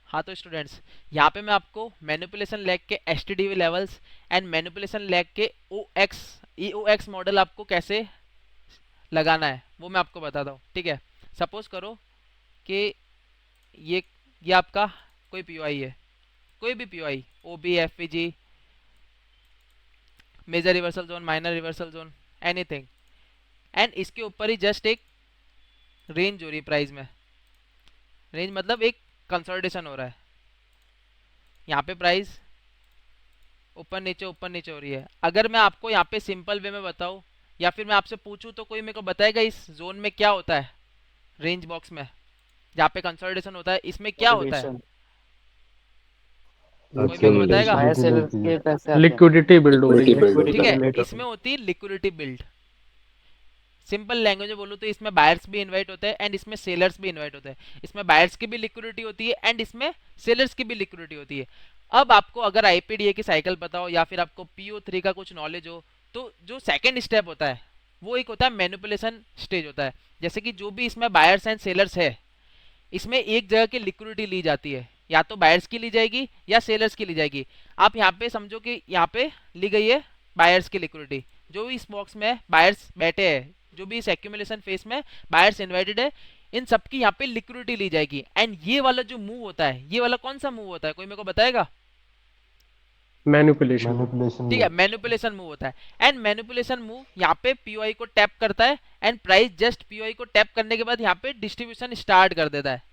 हाँ तो स्टूडेंट्स, यहाँ पे मैं आपको मैनिपुलेशन लैग के एसटीडीवी लेवल्स एंड मैनिपुलेशन लैग के ओएक्स ईओएक्स मॉडल आपको कैसे लगाना है वो मैं आपको बताता हूँ, ठीक है। सपोज करो कि ये ये आपका कोई पीओआई है, कोई भी POI, OB, FVG, major reversal zone, minor reversal zone, anything, and इसके ऊपर ही जस्ट एक रेंज हो रही है प्राइस में। रेंज मतलब एक कंसोलिडेशन हो रहा है, यहाँ पे प्राइस ऊपर नीचे हो रही है। अगर मैं आपको यहाँ पे सिंपल वे में बताऊँ या फिर मैं आपसे पूछूं तो कोई मेरे को बताएगा इस जोन में क्या होता है, रेंज बॉक्स में जहाँ पे कंसोलिडेशन होता है इसमें क्या होता है? मोटिवेशन। कोई मेरे को बताएगा? बायर सेलर के पैसे आते हैं। लिक्विडिटी बिल्ड हो रही है। ठीक लिक्विडिटी है, जनरेट होती इसमें है। होती है लिक्विडिटी बिल्ड। सिंपल लैंग्वेज में बोलूँ तो इसमें बायर्स भी इनवाइट होते हैं एंड इसमें सेलर्स भी इनवाइट होते हैं। इसमें बायर्स की भी लिक्विडिटी होती है एंड इसमें सेलर्स की भी लिक्विडिटी होती है। अब आपको अगर आईपीडीए की साइकिल पता हो या फिर आपको पीओ3 का कुछ नॉलेज हो तो जो सेकेंड स्टेप होता है वो एक होता है मैनिपुलेशन स्टेज होता है। जैसे कि जो भी इसमें बायर्स एंड सेलर्स है, इसमें एक जगह की लिक्विडिटी ली जाती है, या तो बायर्स की ली जाएगी या सेलर्स की ली जाएगी। आप यहाँ पे समझो कि यहाँ पे ली गई है बायर्स की लिक्विडिटी। जो भी इस बॉक्स में बायर्स बैठे हैं, जो भी इस एक्यूमुलेशन फेस में बायर्स इन्वाइटेड है, इन सबकी यहाँ पे लिक्विडिटी ली जाएगी। एंड ये वाला जो मूव होता है, ये वाला कौन सा मूव होता है, कोई मेरे को बताएगा? मैनिपुलेशन। ठीक है, मैनिपुलेशन मूव होता है। एंड मैनिपुलेशन मूव यहाँ पे पीओआई को टैप करता है एंड प्राइस जस्ट पीओआई को टैप करने के बाद यहाँ पे डिस्ट्रीब्यूशन स्टार्ट कर देता है।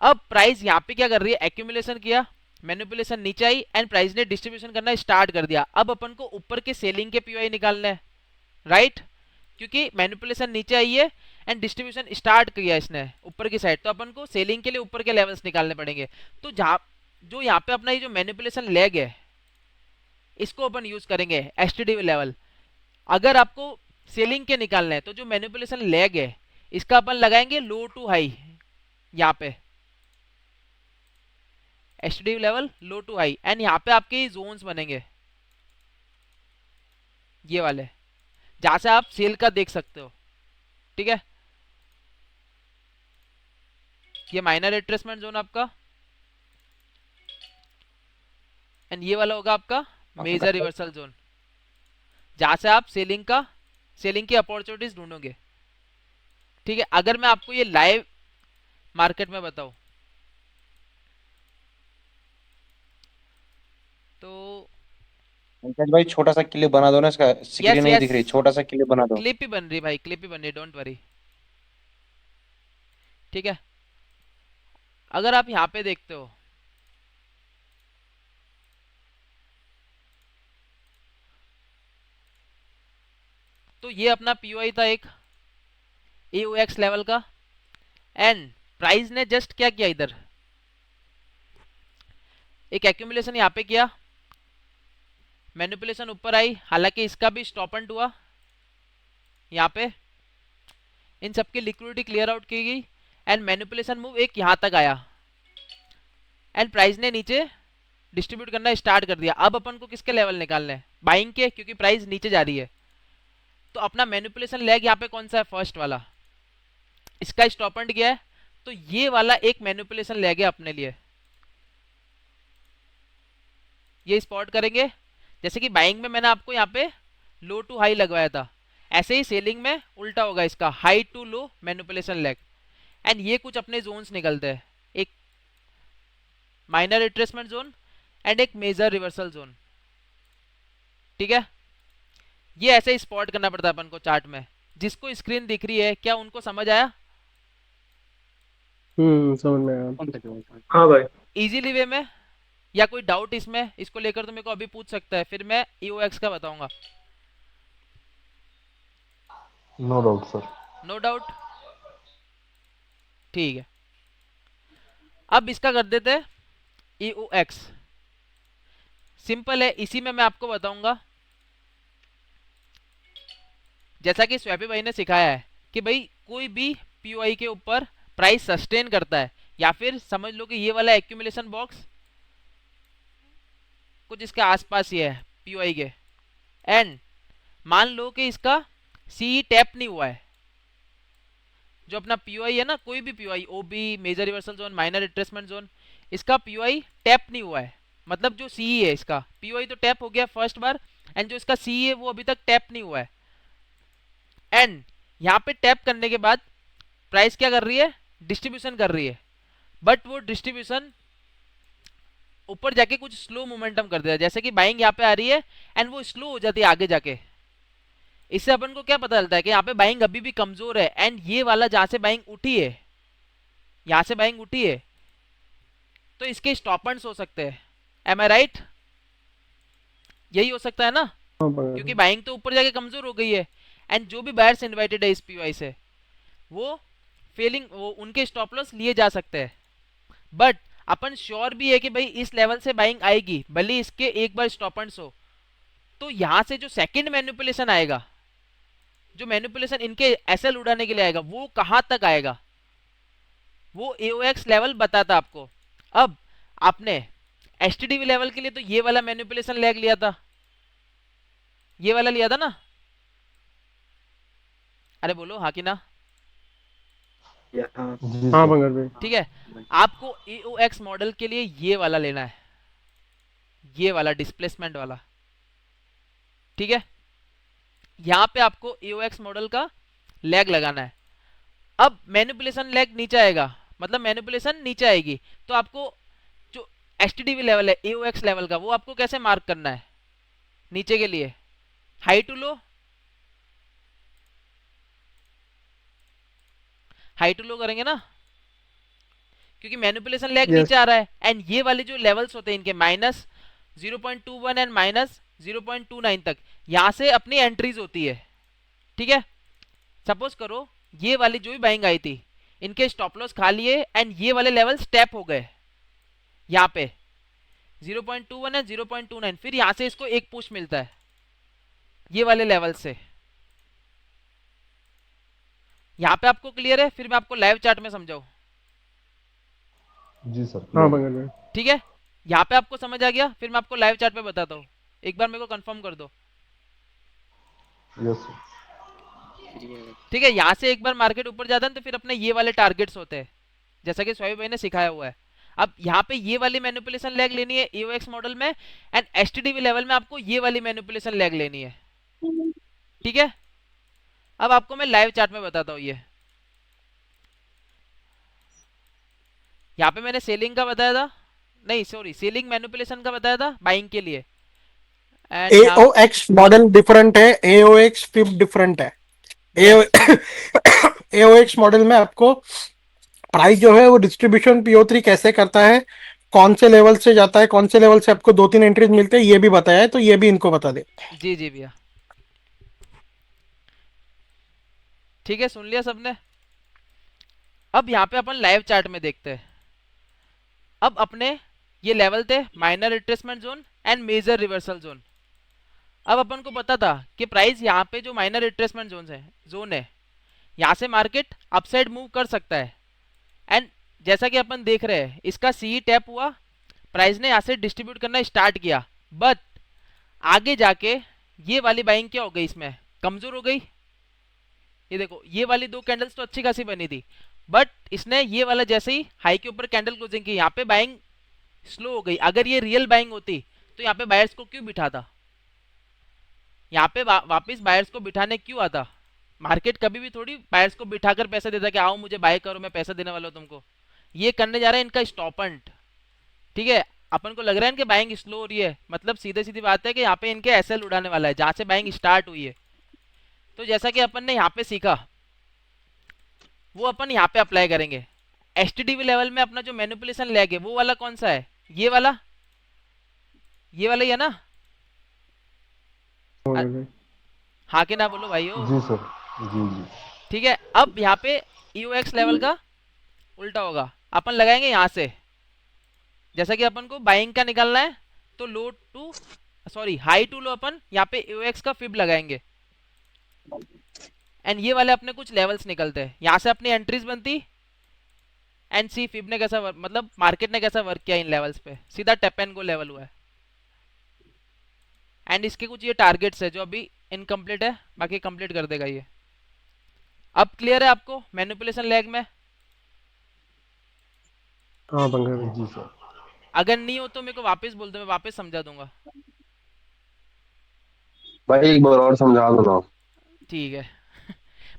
अब प्राइस यहाँ पे क्या कर रही है, एक्यूमुलेशन किया, मैनिपुलेशन नीचे आई एंड प्राइस ने डिस्ट्रीब्यूशन करना स्टार्ट कर दिया। अब अपन को ऊपर के सेलिंग के पीओआई निकालने हैं, राइट? क्योंकि मैनिपुलेशन नीचे आई है एंड डिस्ट्रीब्यूशन स्टार्ट किया इसने ऊपर की साइड, तो अपन को सेलिंग के लिए ऊपर के लेवल्स निकालने पड़ेंगे। तो जहाँ जो यहाँ पे अपना ये जो मैनिपुलेशन लेग है, इसको अपन यूज करेंगे एसटीडीवी लेवल। अगर आपको सेलिंग के निकालना है तो जो मैनिपुलेशन लेग है इसका अपन लगाएंगे लो टू हाई। यहाँ पे STDV level low to high and यहाँ पे आपके जोन्स बनेंगे, ये वाले, जहां से आप सेल का देख सकते हो, ठीक है। ये माइनर रिट्रेसमेंट जोन आपका, एंड ये वाला होगा आपका मेजर रिवर्सल जोन, जहां से आप सेलिंग की अपॉर्चुनिटीज ढूंढोगे, ठीक है। अगर मैं आपको ये लाइव मार्केट में बताऊं तो पंकज भाई छोटा सा क्लिप बना दो ना, इसका स्क्रीन यस नहीं यस, दिख रही, छोटा सा क्लिप बना दो। क्लिप ही बन रही भाई, क्लिप ही बन रही, डोंट वरी, ठीक है। अगर आप यहाँ पे देखते हो तो ये अपना पीओआई था एक एओएक्स लेवल का, एंड प्राइस ने जस्ट क्या किया, इधर एक एक्यूमुलेशन यहाँ पे किया, मैनिपुलेशन ऊपर आई, हालांकि इसका भी स्टॉप एंड हुआ यहाँ पे, इन सबकी लिक्विडिटी क्लियर आउट की गई एंड मैनिपुलेशन मूव एक यहाँ तक आया एंड प्राइस ने नीचे डिस्ट्रीब्यूट करना स्टार्ट कर दिया। अब अपन को किसके लेवल निकालने हैं, बाइंग के, क्योंकि प्राइस नीचे जा रही है। तो अपना मैनिपुलेशन लेग यहाँ पे कौन सा है, फर्स्ट वाला, इसका स्टॉप एंड किया है, तो ये वाला एक मैनिपुलेशन लेग है अपने लिए, ये स्पॉट करेंगे। जैसे कि बाइंग में मैंने आपको यहाँ पे लो टू हाई लगवाया था, ऐसे ही सेलिंग में उल्टा होगा, इसका high to low manipulation leg. And ये कुछ अपने जोन्स निकलते हैं, एक माइनर रिट्रेसमेंट जोन एंड एक मेजर रिवर्सल जोन, ठीक है। ये ऐसे ही स्पॉट करना पड़ता है अपन को चार्ट में। जिसको स्क्रीन दिख रही है क्या उनको समझ आया? समझ में आया। हाँ भाई। इजीली वे में, या कोई डाउट इसमें, इसको लेकर तो मेरे को अभी पूछ सकता है, फिर मैं ईओएक्स का बताऊंगा। No doubt sir. No doubt, ठीक है। अब इसका कर देते हैं ईओएक्स, सिंपल है, इसी में मैं आपको बताऊंगा। जैसा कि स्वैपी भाई ने सिखाया है कि भाई कोई भी पीओआई के ऊपर प्राइस सस्टेन करता है, या फिर समझ लो कि ये वाला एक्यूमुलेशन बॉक्स कुछ इसके आसपास ही है पीओआई के, एंड मान लो कि इसका सी टैप नहीं हुआ है, जो अपना पीओआई है ना, कोई भी POI, OB, major reversal zone, minor retracement zone, इसका पीओआई टैप नहीं हुआ है, मतलब जो सीई है इसका पीओआई तो टैप हो गया फर्स्ट बार, एंड जो इसका सीई है वो अभी तक टैप नहीं हुआ है। एंड यहाँ पे टैप करने के बाद प्राइस क्या कर रही है, डिस्ट्रीब्यूशन कर रही है, बट वो डिस्ट्रीब्यूशन ऊपर जाके कुछ स्लो मोमेंटम कर देता है, जैसे कि बाइंग यहाँ पे आ रही है एंड वो स्लो हो जाती है आगे जाके। इससे अपन को क्या पता चलता है कि यहाँ पे बाइंग अभी भी कमजोर है, एंड ये वाला जहां से बाइंग उठी है, यहां से बाइंग उठी है, तो इसके स्टॉपर्स हो सकते हैं। एम आई राइट? यही हो सकता है ना, हाँ पंकज क्योंकि भाई। बाइंग तो ऊपर जाके कमजोर हो गई है, एंड जो भी बायर्स इन्वाइटेड है इस पीवाई से वो फेलिंग, वो उनके स्टॉप लॉस लिए जा सकते हैं। बट अपन श्योर भी है कि भाई इस लेवल से बाइंग आएगी, भले ही इसके एक बार स्टॉपर्स हो। तो यहां से जो सेकंड मैनिपुलेशन आएगा, जो मैनिपुलेशन इनके एसएल उड़ाने के लिए आएगा, वो कहां तक आएगा, वो एओएक्स लेवल बताता आपको। अब आपने एचटीडीवी लेवल के लिए तो ये वाला मैनिपुलेशन लैग लिया था, ये वाला लिया था ना, अरे बोलो हाँ कि ना। जी हाँ सर। पंकज भाई। ठीक है, आपको एओएक्स मॉडल के लिए ये वाला लेना है, ये वाला डिस्प्लेसमेंट वाला। ठीक है, यहां पे आपको एओएक्स मॉडल का लैग लगाना है। अब मैनिपुलेशन लैग नीचे आएगा, मतलब मैनिपुलेशन नीचे आएगी, तो आपको जो एचटीडीवी लेवल है एओएक्स लेवल का, वो आपको कैसे मार्क करना है नीचे के लिए, high to low, high to low करेंगे ना, क्योंकि मैनिपुलेशन लैग यस नीचे आ रहा है। एंड ये वाले जो लेवल्स होते हैं इनके -0.21 एंड -0.29 तक, यहां से अपनी एंट्रीज होती है। ठीक है, सपोज करो ये वाली जो भी बाइंग आई थी, इनके स्टॉप लॉस खा लिए एंड ये वाले लेवल स्टेप हो गए यहाँ पे 0.21 है 0.29, फिर यहां से इसको एक पुश मिलता है ये वाले लेवल से। यहाँ पे आपको क्लियर है? फिर मैं आपको लाइव चार्ट में समझाऊं। जी सर। हाँ पंकज भाई। ठीक है, यहाँ पे आपको समझ आ गया, फिर मैं आपको लाइव चार्ट पे बताता हूँ। एक बार मेरे को कंफर्म कर दो। Yes sir. ठीक है, यहाँ से एक बार मार्केट ऊपर जाता है तो फिर अपने ये वाले टारगेट्स होते हैं, जैसा कि स्वामी भाई ने सिखाया हुआ है। अब यहाँ पे ये वाली मैनिपुलेशन लैग लेनी है एओएक्स मॉडल में, एंड एचटीडीवी लेवल में आपको ये वाली मैनिपुलेशन लैग लेनी है। ठीक है, अब आपको मैं लाइव चार्ट में बताता हूँ। ये यहाँ पे मैंने सेलिंग का बताया था, नहीं सॉरी सेलिंग मैनिपुलेशन का बताया था बाइंग के लिए, एंड यहाँ AOX मॉडल डिफरेंट है, AOX फिब डिफरेंट है। AOX मॉडल में आपको प्राइस जो है वो डिस्ट्रीब्यूशन PO3 कैसे करता है, कौन से लेवल से जाता है, कौन से लेवल से आपको 2-3 एंट्रीज मिलते हैं, ये भी बताया है, तो ये भी इनको बता दे। जी जी भैया, ठीक है, सुन लिया सबने। अब यहाँ पे अपन लाइव चार्ट में देखते हैं। अब अपने ये लेवल थे minor retracement zone and major reversal zone. अब अपन को पता था कि प्राइस यहाँ पे जो माइनर रिट्रेसमेंट जोन है, यहाँ से मार्केट अपसाइड मूव कर सकता है। एंड जैसा कि अपन देख रहे हैं, इसका सी टैप हुआ, प्राइस ने यहाँ से डिस्ट्रीब्यूट करना स्टार्ट किया, बट आगे जाके ये वाली बाइंग क्या हो गई, इसमें कमजोर हो गई। ये देखो, ये वाली दो कैंडल्स तो अच्छी खासी बनी थी, बट इसने ये वाला जैसे ही हाई के ऊपर कैंडल क्लोजिंग की, यहाँ पे बाइंग स्लो हो गई। अगर ये रियल बाइंग होती तो यहाँ पे बायर्स को क्यों बिठाता, यहाँ पे वापस बायर्स को बिठाने क्यों आता। मार्केट कभी भी थोड़ी बायर्स को बिठाकर पैसा देता कि आओ मुझे बाय करो, मैं पैसा देने वाला हूं तुमको। ये करने जा रहा है इनका स्टॉपंट। ठीक है, अपन को लग रहा है इनके बाइंग स्लो हो रही है, मतलब सीधे सीधी बात है कि यहाँ पे इनके एसएल उड़ाने वाला है जहां से बाइंग स्टार्ट हुई है। तो जैसा कि अपन ने यहाँ पे सीखा वो अपन यहाँ पे अप्लाई करेंगे। एचटीडीवी लेवल में अपना जो मैनिपुलेशन लैग है वो वाला कौन सा है, ये वाला, ये वाला ही है ना। पंकज भाई। हाँ कि ना बोलो भाइयों। जी सर। जी जी। ठीक है, अब यहाँ पे EOX लेवल का उल्टा होगा, अपन लगाएंगे यहाँ से। जैसा कि अपन को बाइंग का निकालना है तो लो टू सॉरी हाई टू लो अपन यहाँ पे EOX का फिब लगाएंगे, एंड ये वाले अपने कुछ लेवल्स निकलते हैं, यहाँ से अपनी एंट्रीज बनती। एंड सी फिब ने कैसा मतलब मार्केट ने कैसा वर्क किया इन लेवल्स पे, सीधा टैप एंड गो लेवल हुआ है। एंड इसके कुछ ये टारगेट्स है जो अभी इनकम्प्लीट है, बाकी कंप्लीट कर देगा ये। अब क्लियर है आपको मैनिपुलेशन लैग में? हाँ पंकज भाई। जी सर। अगर नहीं हो तो मेरे को वापस बोल दो, मैं वापस समझा दूंगा। भाई एक बार और समझा दो ना। ठीक है।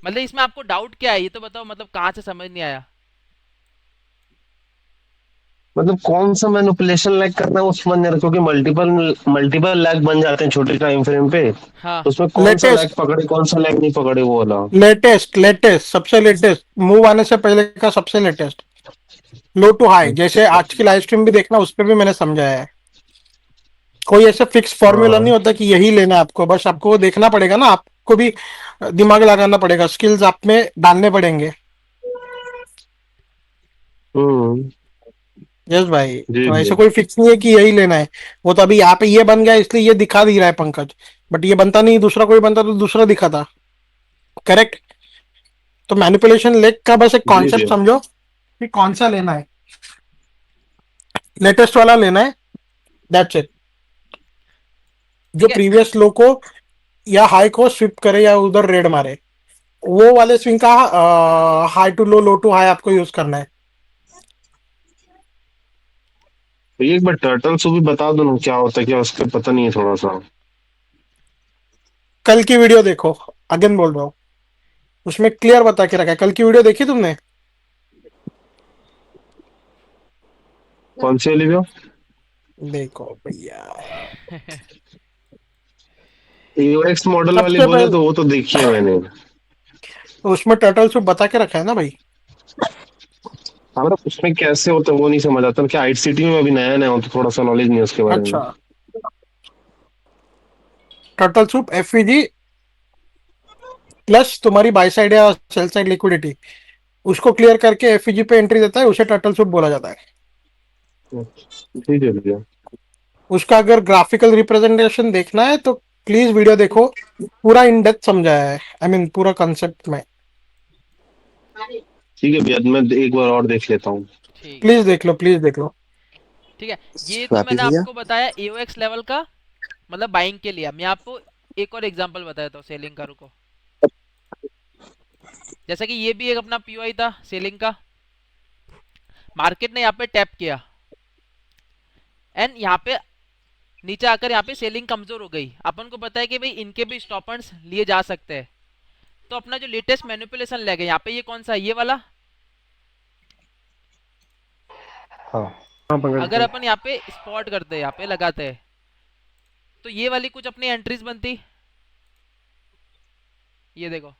मतलब इसमें आपको डाउट क्या है ये तो बताओ, मतलब कहाँ से समझ नहीं आया? मतलब कौन सा मैनिपुलेशन लैग करना है वो समझ नहीं रहा, क्योंकि मल्टीपल मल्टीपल लैग बन जाते हैं छोटे टाइम फ्रेम पे। हाँ। तो उसमें कौन सा लैग लेटेस्ट पकड़े कौन सा लैग नहीं पकड़े वो वाला। लेटेस्ट लेटेस्ट सबसे लेटेस्ट मूव आने से पहले का सबसे लेटेस्ट लो टू हाई, जैसे अच्छा। आज की लाइव स्ट्रीम भी देखना, उस पर भी मैंने समझाया है। कोई ऐसा फिक्स फॉर्मूला नहीं हाँ। होता कि यही लेना है आपको, बस आपको वो देखना पड़ेगा ना, आपको भी दिमाग लगाना पड़ेगा, स्किल्स आप में डालने पड़ेंगे। हम्म। यस भाई। जी तो जी। ऐसा कोई फिक्स नहीं है कि यही लेना है। वो तो अभी यहाँ पे ये बन गया इसलिए ये दिखा दे रहा है पंकज, बट ये बनता नहीं, दूसरा कोई बनता तो दूसरा दिखाता। करेक्ट। तो मैनिपुलेशन लेग का बस एक जी जी। कॉन्सेप्ट समझो कि कौन सा लेना है, लेटेस्ट वाला लेना है, दैट्स इट। जो ठीक है। प्रीवियस लो को या हाई को स्विप करे या उधर रेड मारे, वो वाले स्विंग का high to low, low to high आपको यूज करना है। तो ये एक बार टर्टल सो भी बता दो ना क्या होता है, क्या उसका पता नहीं है थोड़ा सा। कल की वीडियो देखो, अगेन बोल रहा हूँ, उसमें क्लियर बता के रखा है। कल की वीडियो देखी तुमने? कौन सी वाली भैया? देखो भैया, EOX मॉडल वाली सबसे बोले पहले तो वो तो देखी है मैंने। तो उसमें टर्टल सूप बता के रखा है ना भाई। हाँ मतलब उसमें कैसे होता है वो नहीं समझ आता, क्या ICT में अभी नया नया हो तो थोड़ा सा नॉलेज नहीं है उसके बारे में। अच्छा, टर्टल सूप एफईजी प्लस तुम्हारी बाई साइड या सेल साइड लिक्विडिटी, उसको क्लियर करके एफईजी पे एंट्री देता है, उसे टर्टल सूप बोला जाता है। ठीक है भैया। उसका अगर ग्राफिकल रिप्रेजेंटेशन देखना है तो प्लीज वीडियो देखो, पूरा इन डेप्थ समझाया है, आई मीन पूरा कंसेप्ट में। ठीक है भैया, मैं एक बार और देख लेता हूँ। ठीक है। प्लीज देख लो, प्लीज देख लो। ठीक है। ये तो स्वाति मैंने भैया। आपको बताया एओएक्स लेवल का, मतलब बाइंग के लिए। मैं आपको एक और एग्जांपल बताया था सेलिंग का, रुको। जैसा कि ये भी एक अपना पीओआई था सेलिंग का। मार्केट ने यहाँ पे टैप किया एंड यहाँ पे नीचे आकर यहाँ पे सेलिंग कमजोर हो गई। अपन को पता है कि भाई इनके भी स्टॉपर्स लिए जा सकते हैं। तो अपना जो लेटेस्ट मैनिपुलेशन लेगा यहाँ पे, ये कौन सा है? ये वाला। हाँ। हाँ पंकज अगर भाई। अपन यहाँ पे स्पॉट करते हैं, यहाँ पे लगाते हैं, तो ये वाली कुछ अपनी एंट्रीज बनती। ये देखो,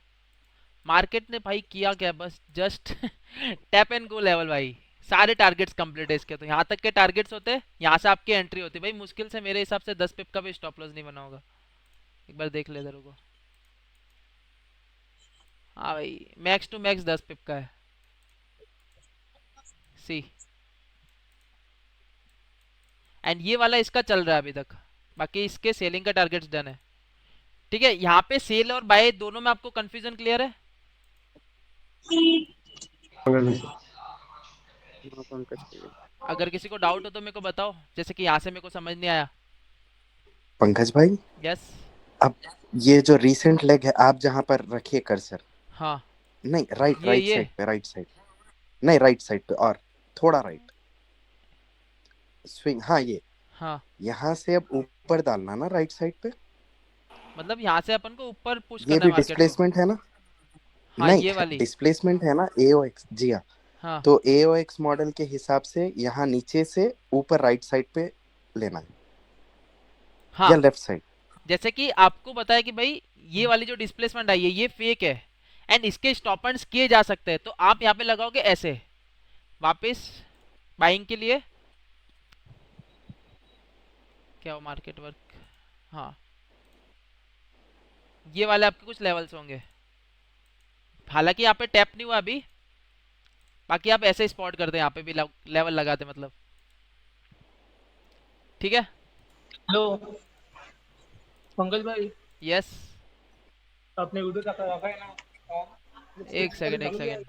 मार्केट ने भाई किया क्या, बस just tap and go level भाई। सारे टारगेट्स कंप्लीट है इसके, तो यहाँ तक के टारगेट्स होते हैं, यहाँ से आपकी एंट्री होती है भाई। मुश्किल से मेरे हिसाब से 10 पिप का भी स्टॉप लॉस नहीं बना होगा। एक बार देख लेते रुको। हाँ भाई, मैक्स टू मैक्स 10 पिप का है। सी, एंड ये वाला इसका चल रहा है अभी तक। बाकी इसके सेलिंग का टारगेट्स डन है। ठीक है, यहाँ पे सेल और बाय दोनों में आपको कंफ्यूजन क्लियर है? पंकज भाई। हाँ पंकज भैया। अगर किसी को डाउट हो तो मेरे को बताओ, जैसे कि यहाँ से मेरे को समझ नहीं आया। पंकज भाई, यस। अब ये जो रीसेंट लेग है, आप जहां पर रखिए कर्सर, हाँ। नहीं राइट, राइट ये साइड पे, राइट साइड, नहीं राइट साइड पे और थोड़ा राइट स्विंग, हाँ ये, हाँ, यहाँ से अब ऊपर डालना ना राइट साइड पे। मतलब यहाँ से अपन को ऊपर पुश ये करना है भी मार्केट को। डिस्प्लेसमेंट है ना? हाँ, नहीं, ये वाली। डिस्प्लेसमेंट है ना AOX, जी हाँ। हाँ। तो AOX मॉडल के हिसाब से यहाँ नीचे से ऊपर राइट साइड पे लेना है हाँ, या लेफ्ट साइड। जैसे कि आपको बताया कि भाई ये वाली जो डिस्प्लेसमेंट आई है ये फेक है एंड इसके स्टॉपर्स किए जा सकते हैं, तो आप यहाँ पे लगाओगे ऐसे वापस बाइंग के लिए। क्या हो मार्केट वर्क? हाँ, ये वाले आपके कुछ लेवल्स होंगे। हालांकि यहाँ पे टैप नहीं हुआ अभी, बाकी आप ऐसे स्पॉट करते हैं, यहाँ पे भी लेवल लगाते मतलब। ठीक है। हेलो पंकज भाई, यस। आपने वीडियो का रखा है ना? एक सेकंड, एक सेकंड।